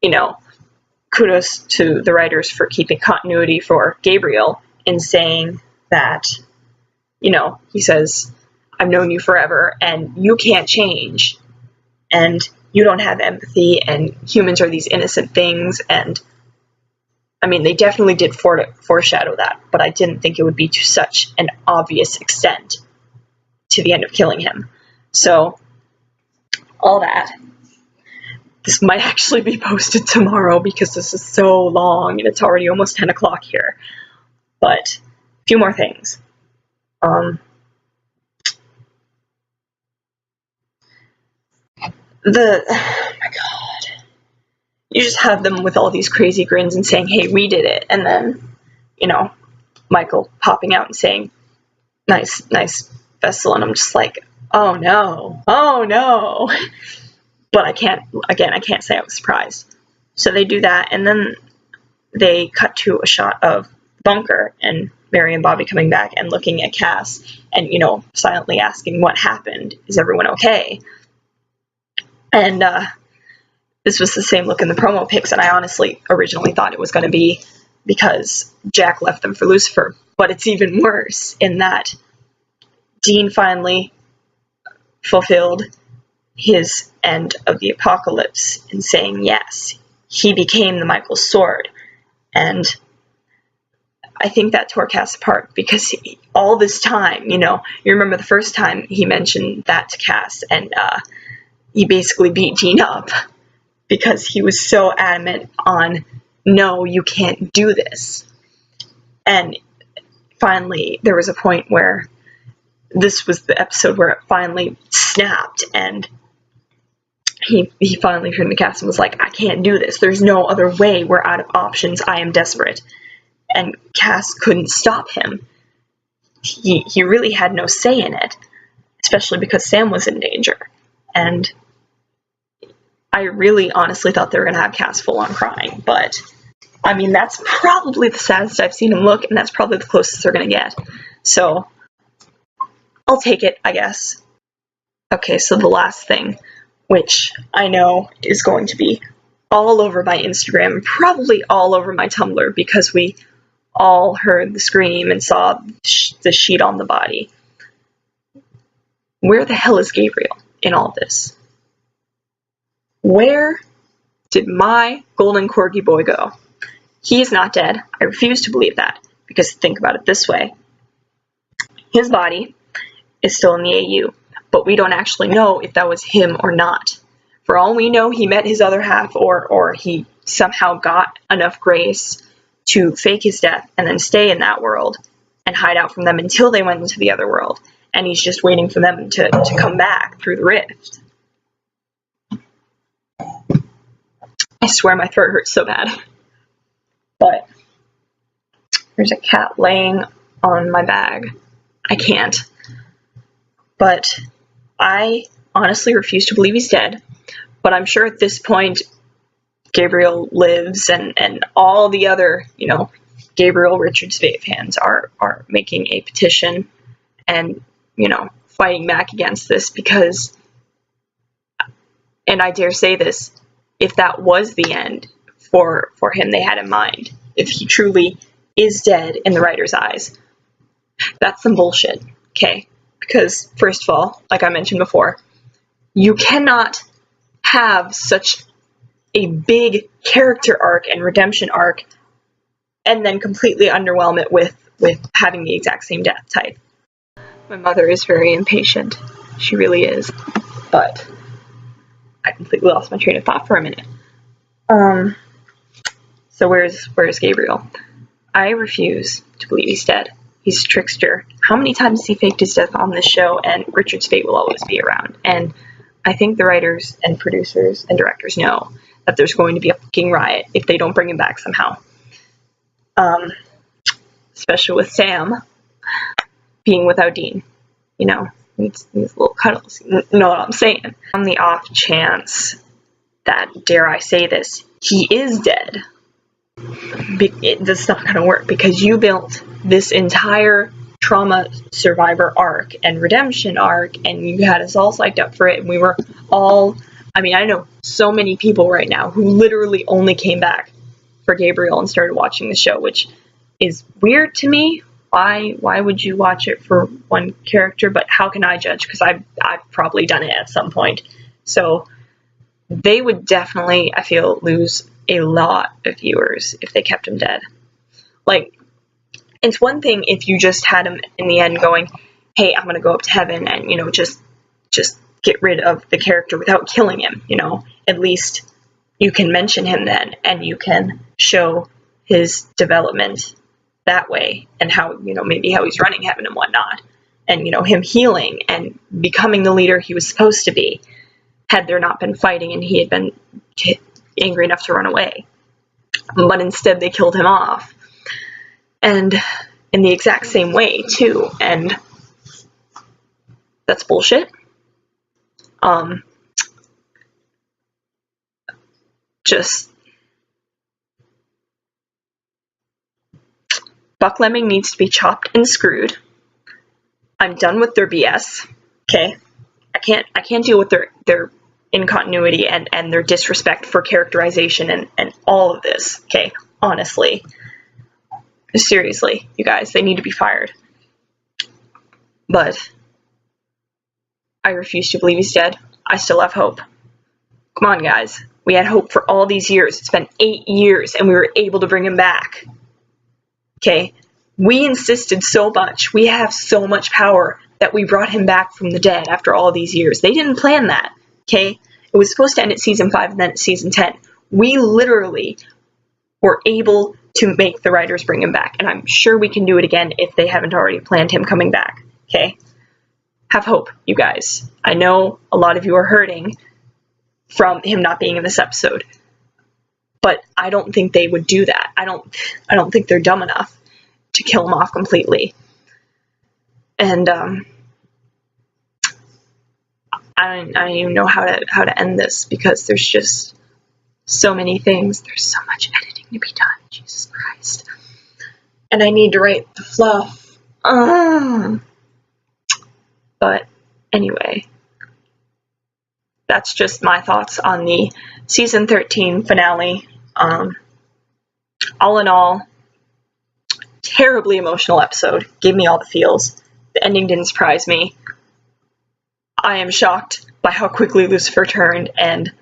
you know, kudos to the writers for keeping continuity for Gabriel in saying that, you know, he says, I've known you forever and you can't change and you don't have empathy and humans are these innocent things. And I mean, they definitely did foreshadow that, but I didn't think it would be to such an obvious extent to the end of killing him. So all that. This might actually be posted tomorrow because this is so long and it's already almost 10 o'clock here. But a few more things. Oh my god. You just have them with all these crazy grins and saying, hey, we did it. And then, you know, Michael popping out and saying, nice vessel. And I'm just like, oh no. But I can't say I was surprised. So they do that, and then they cut to a shot of the bunker and Mary and Bobby coming back and looking at Cass and, you know, silently asking what happened. Is everyone okay? And this was the same look in the promo pics, and I honestly originally thought it was going to be because Jack left them for Lucifer. But it's even worse in that Dean finally fulfilled his end of the apocalypse in saying yes. He became the Michael Sword. And I think that tore Cass apart because all this time, you know, you remember the first time he mentioned that to Cass and he basically beat Dean up because he was so adamant on, no, you can't do this. And finally, there was a point where this was the episode where it finally snapped and he finally turned to Cass and was like, I can't do this. There's no other way. We're out of options. I am desperate. And Cass couldn't stop him. He really had no say in it, especially because Sam was in danger. And I really honestly thought they were going to have Cass full on crying. But, I mean, that's probably the saddest I've seen him look, and that's probably the closest they're going to get. So, I'll take it, I guess. Okay, so the last thing, which I know is going to be all over my Instagram and probably all over my Tumblr because we all heard the scream and saw the sheet on the body. Where the hell is Gabriel in all this? Where did my golden corgi boy go? He is not dead. I refuse to believe that because think about it this way. His body is still in the AU, but we don't actually know if that was him or not. For all we know, he met his other half or he somehow got enough grace to fake his death and then stay in that world and hide out from them until they went into the other world. And he's just waiting for them to come back through the rift. I swear my throat hurts so bad. But there's a cat laying on my bag. I can't. But I honestly refuse to believe he's dead. But I'm sure at this point, Gabriel lives and all the other, you know, Gabriel Richards fans are making a petition and, you know, fighting back against this because, and I dare say this, if that was the end for him they had in mind, if he truly is dead in the writer's eyes, that's some bullshit, okay? Because, first of all, like I mentioned before, you cannot have such a big character arc and redemption arc and then completely underwhelm it with having the exact same death type. My mother is very impatient. She really is. But I completely lost my train of thought for a minute. So where's Gabriel? I refuse to believe he's dead. He's a trickster. How many times has he faked his death on this show? And Richard's fate will always be around. And I think the writers and producers and directors know that there's going to be a fucking riot if they don't bring him back somehow. Especially with Sam being without Dean. You know, these little cuddles. You know what I'm saying? On the off chance that, dare I say this, he is dead, that's not going to work because you built this entire trauma survivor arc and redemption arc and you had us all psyched up for it and we were all, I mean, I know so many people right now who literally only came back for Gabriel and started watching the show, which is weird to me. Why would you watch it for one character? But how can I judge? Because I've probably done it at some point. So they would definitely, I feel, lose a lot of viewers if they kept him dead. Like, it's one thing if you just had him in the end going, hey, I'm gonna go up to heaven and, you know, just get rid of the character without killing him, you know. At least you can mention him then, and you can show his development that way, and how, you know, maybe how he's running heaven and whatnot, and, you know, him healing and becoming the leader he was supposed to be, had there not been fighting and he had been angry enough to run away. But instead they killed him off, and in the exact same way too, and that's bullshit. Just Buck Lemming needs to be chopped and screwed. I'm done with their BS. Okay, I can't deal with their incontinuity and their disrespect for characterization and all of this. Okay, honestly, seriously, you guys, they need to be fired. But I refuse to believe he's dead. I still have hope. Come on, guys. We had hope for all these years. It's been 8 years, and we were able to bring him back. Okay? We insisted so much. We have so much power that we brought him back from the dead after all these years. They didn't plan that. Okay? It was supposed to end at season 5 and then at season 10. We literally were able to make the writers bring him back, and I'm sure we can do it again if they haven't already planned him coming back. Okay? Have hope, you guys. I know a lot of you are hurting from him not being in this episode, but I don't think they would do that. I don't think they're dumb enough to kill him off completely. And I don't even know how to end this, because there's just so many things. There's so much editing to be done. Jesus Christ. And I need to write the fluff. But anyway, that's just my thoughts on the season 13 finale. All in all, terribly emotional episode. Gave me all the feels. The ending didn't surprise me. I am shocked by how quickly Lucifer turned, and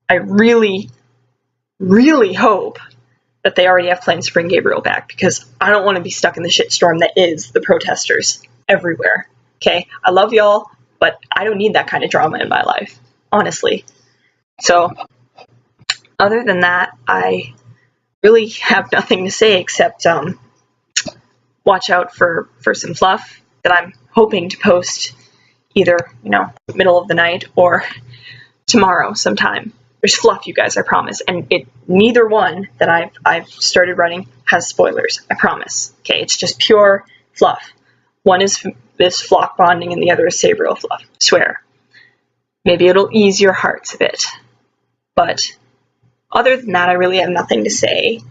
I really, really hope that they already have plans to bring Gabriel back, because I don't want to be stuck in the shitstorm that is the protesters everywhere. Okay? I love y'all, but I don't need that kind of drama in my life, honestly. So, other than that, I really have nothing to say except watch out for some fluff that I'm hoping to post either, you know, middle of the night or tomorrow sometime. There's fluff, you guys, I promise. And neither one that I've started writing has spoilers, I promise. Okay, it's just pure fluff. One is this flock bonding and the other is Sabriel fluff, I swear. Maybe it'll ease your hearts a bit. But other than that, I really have nothing to say.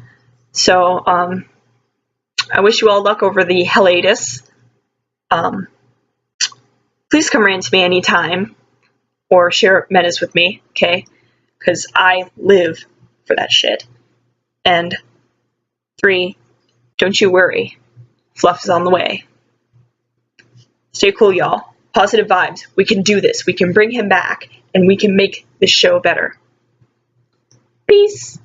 So, I wish you all luck over the hiatus. Please come rant to me anytime, or share metas with me, okay? Because I live for that shit. And 3, don't you worry. Fluff is on the way. Stay cool, y'all. Positive vibes. We can do this. We can bring him back, and we can make this show better. Peace.